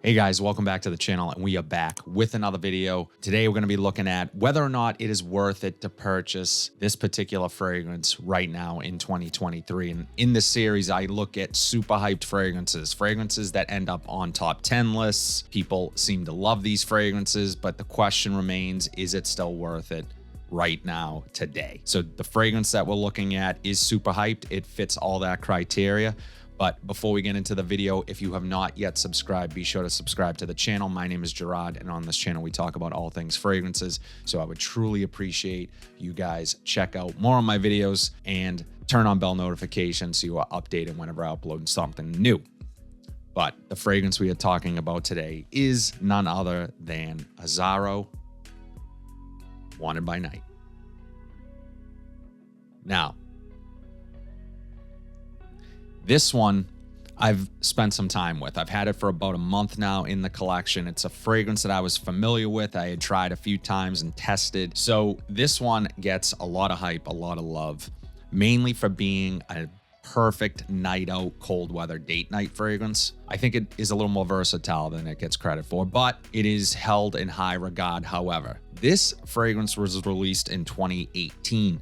Hey guys, welcome back to the channel, and we are back with another video. Today we're going to be looking at whether or not it is worth it to purchase this particular fragrance right now in 2023. And in this series, I look at super hyped fragrances that end up on top 10 lists. People seem to love these fragrances, but the question remains, is it still worth it right now, today? So the fragrance that we're looking at is super hyped. It fits all that criteria. But before we get into the video, if you have not yet subscribed, be sure to subscribe to the channel. My name is Gerard, and on this channel, we talk about all things fragrances. So I would truly appreciate you guys check out more of my videos and turn on bell notifications so you are updated whenever I upload something new. But the fragrance we are talking about today is none other than Azzaro Wanted by Night. Now, this one I've spent some time with. I've had it for about a month now in the collection. It's a fragrance that I was familiar with. I had tried a few times and tested. So this one gets a lot of hype, a lot of love, mainly for being a perfect night out, cold weather date night fragrance. I think it is a little more versatile than it gets credit for, but it is held in high regard. However, this fragrance was released in 2018.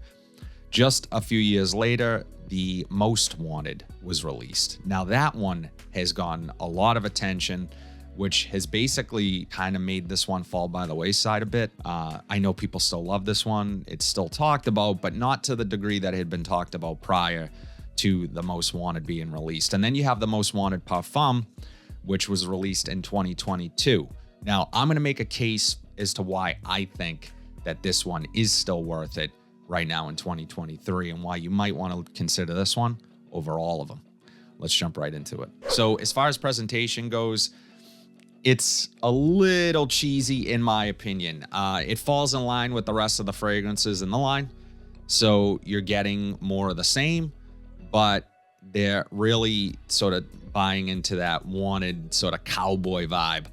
Just a few years later, the Most Wanted was released. Now that one has gotten a lot of attention, which has basically kind of made this one fall by the wayside a bit. I know people still love this one. It's still talked about, but not to the degree that it had been talked about prior to the Most Wanted being released. And then you have the Most Wanted Perfume, which was released in 2022. Now, I'm going to make a case as to why I think that this one is still worth it right now in 2023, and why you might want to consider this one over all of them. Let's jump right into it. So as far as presentation goes, it's a little cheesy in my opinion. It falls in line with the rest of the fragrances in the line. So you're getting more of the same, but they're really sort of buying into that wanted sort of cowboy vibe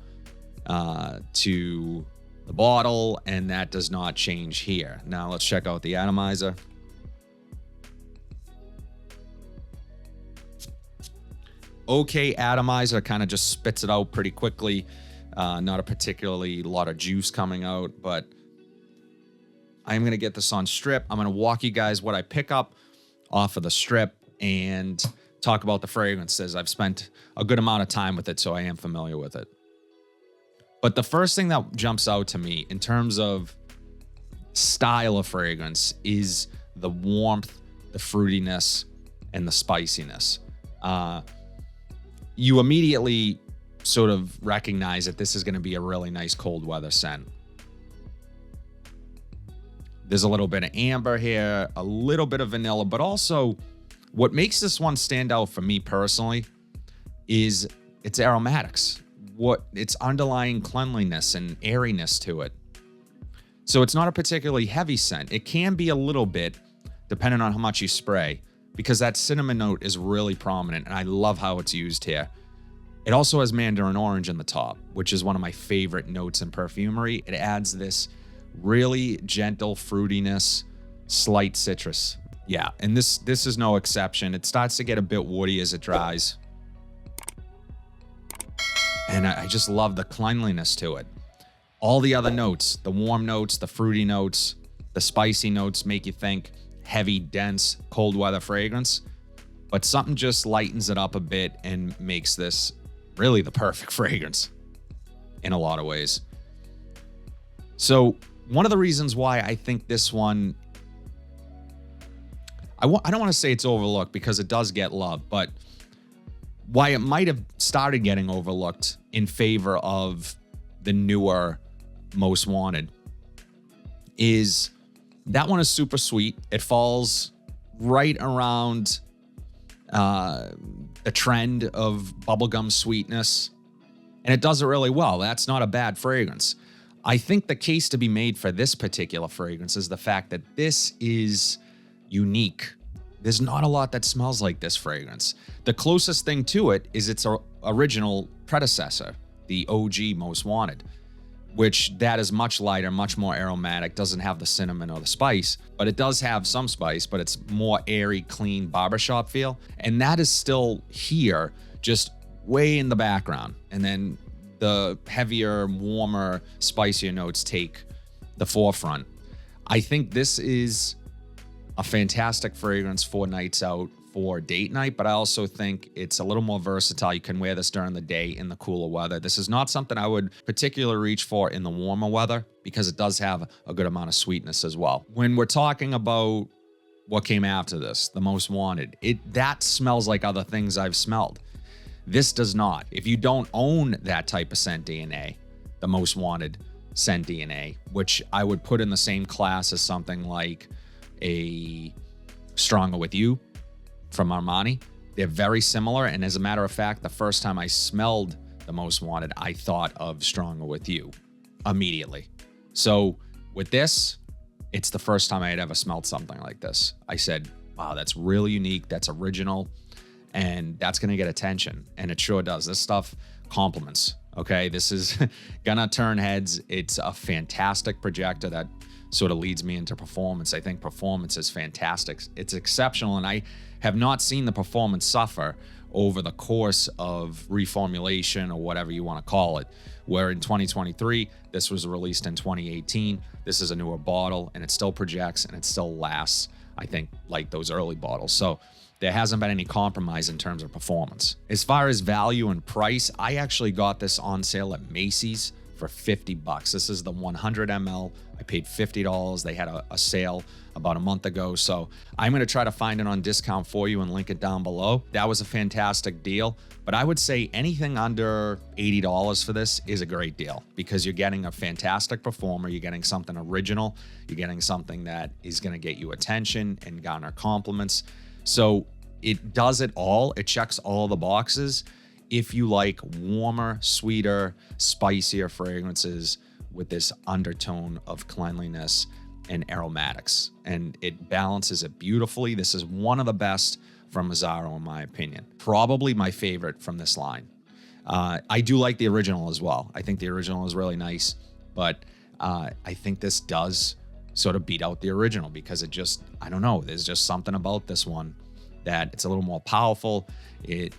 to the bottle, and that does not change here. Now let's check out the atomizer. Okay, atomizer kind of just spits it out pretty quickly. Not a particularly lot of juice coming out, but I'm gonna get this on strip. I'm gonna walk you guys what I pick up off of the strip and talk about the fragrances. I've spent a good amount of time with it, so I am familiar with it. But the first thing that jumps out to me in terms of style of fragrance is the warmth, the fruitiness, and the spiciness. You immediately sort of recognize that this is going to be a really nice cold weather scent. There's a little bit of amber here, a little bit of vanilla, but also what makes this one stand out for me personally is its aromatics. Its underlying cleanliness and airiness to it. So it's not a particularly heavy scent. It can be a little bit, depending on how much you spray, because that cinnamon note is really prominent, and I love how it's used here. It also has mandarin orange in the top, which is one of my favorite notes in perfumery. It adds this really gentle fruitiness, slight citrus. Yeah, and this is no exception. It starts to get a bit woody as it dries. And I just love the cleanliness to it. All the other notes, the warm notes, the fruity notes, the spicy notes make you think heavy, dense, cold weather fragrance. But something just lightens it up a bit and makes this really the perfect fragrance in a lot of ways. So one of the reasons why I think this one, I don't want to say it's overlooked because it does get love, but why it might have started getting overlooked in favor of the newer Most Wanted is that one is super sweet. It falls right around the trend of bubblegum sweetness, and it does it really well. That's not a bad fragrance. I think the case to be made for this particular fragrance is the fact that this is unique. There's not a lot that smells like this fragrance. The closest thing to it is its original predecessor, the OG Most Wanted, which that is much lighter, much more aromatic, doesn't have the cinnamon or the spice, but it does have some spice, but it's more airy, clean barbershop feel. And that is still here, just way in the background. And then the heavier, warmer, spicier notes take the forefront. I think this is a fantastic fragrance for nights out, for date night, but I also think it's a little more versatile. You can wear this during the day in the cooler weather. This is not something I would particularly reach for in the warmer weather because it does have a good amount of sweetness as well. When we're talking about what came after this, the Most Wanted, that smells like other things I've smelled. This does not. If you don't own that type of scent DNA, the Most Wanted scent DNA, which I would put in the same class as something like a Stronger With You from Armani. They're very similar. And as a matter of fact, the first time I smelled the Most Wanted, I thought of Stronger With You immediately. So with this, it's the first time I had ever smelled something like this. I said, wow, that's really unique. That's original. And that's going to get attention. And it sure does. This stuff compliments. Okay. This is going to turn heads. It's a fantastic projector that sort of leads me into performance. I think performance is fantastic. It's exceptional. And I have not seen the performance suffer over the course of reformulation or whatever you want to call it, where in 2023, this was released in 2018. This is a newer bottle and it still projects and it still lasts, I think, like those early bottles. So there hasn't been any compromise in terms of performance. As far as value and price, I actually got this on sale at Macy's for $50. This is the 100 ml. I paid $50. They had a sale about a month ago. So I'm going to try to find it on discount for you and link it down below. That was a fantastic deal. But I would say anything under $80 for this is a great deal because you're getting a fantastic performer. You're getting something original. You're getting something that is going to get you attention and garner compliments. So it does it all. It checks all the boxes. If you like warmer, sweeter, spicier fragrances with this undertone of cleanliness and aromatics, and it balances it beautifully. This is one of the best from Azzaro, in my opinion. Probably my favorite from this line. I do like the original as well. I think the original is really nice, but I think this does sort of beat out the original because it just, I don't know, there's just something about this one that it's a little more powerful. It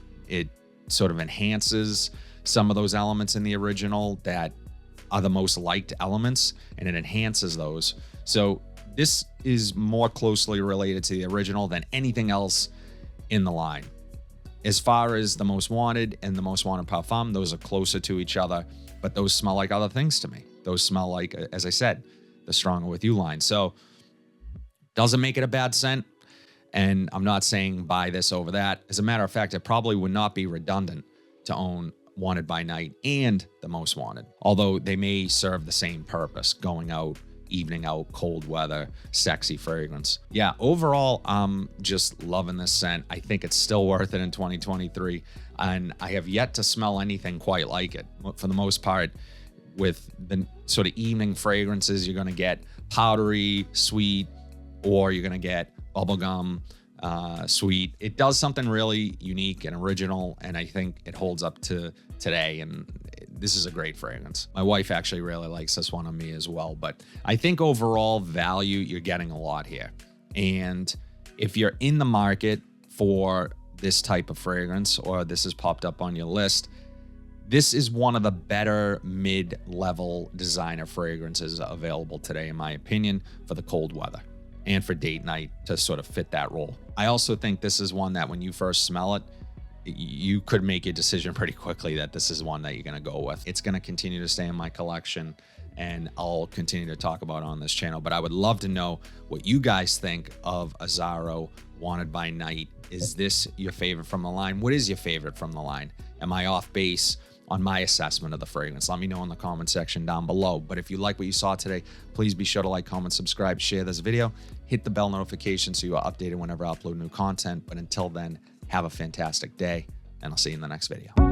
sort of enhances some of those elements in the original that are the most liked elements, and it enhances those. So this is more closely related to the original than anything else in the line. As far as the Most Wanted and the Most Wanted Parfum, those are closer to each other, but those smell like other things to me. Those smell like, as I said, the Stronger With You line. So doesn't make it a bad scent. And I'm not saying buy this over that. As a matter of fact, it probably would not be redundant to own Wanted by Night and the Most Wanted, although they may serve the same purpose, going out, evening out, cold weather, sexy fragrance. Yeah, overall, I'm just loving this scent. I think it's still worth it in 2023, and I have yet to smell anything quite like it. For the most part, with the sort of evening fragrances, you're going to get powdery, sweet, or you're going to get bubblegum, sweet. It does something really unique and original, and I think it holds up to today, and this is a great fragrance. My wife actually really likes this one on me as well, but I think overall value, you're getting a lot here. And if you're in the market for this type of fragrance, or this has popped up on your list, this is one of the better mid-level designer fragrances available today, in my opinion, for the cold weather and for date night to sort of fit that role. I also think this is one that when you first smell it, you could make a decision pretty quickly that this is one that you're going to go with. It's going to continue to stay in my collection, and I'll continue to talk about it on this channel. But I would love to know what you guys think of Azzaro Wanted by Night. Is this your favorite from the line? What is your favorite from the line? Am I off base on my assessment of the fragrance? Let me know in the comment section down below. But if you like what you saw today, please be sure to like, comment, subscribe, share this video, hit the bell notification so you are updated whenever I upload new content. But until then, have a fantastic day, and I'll see you in the next video.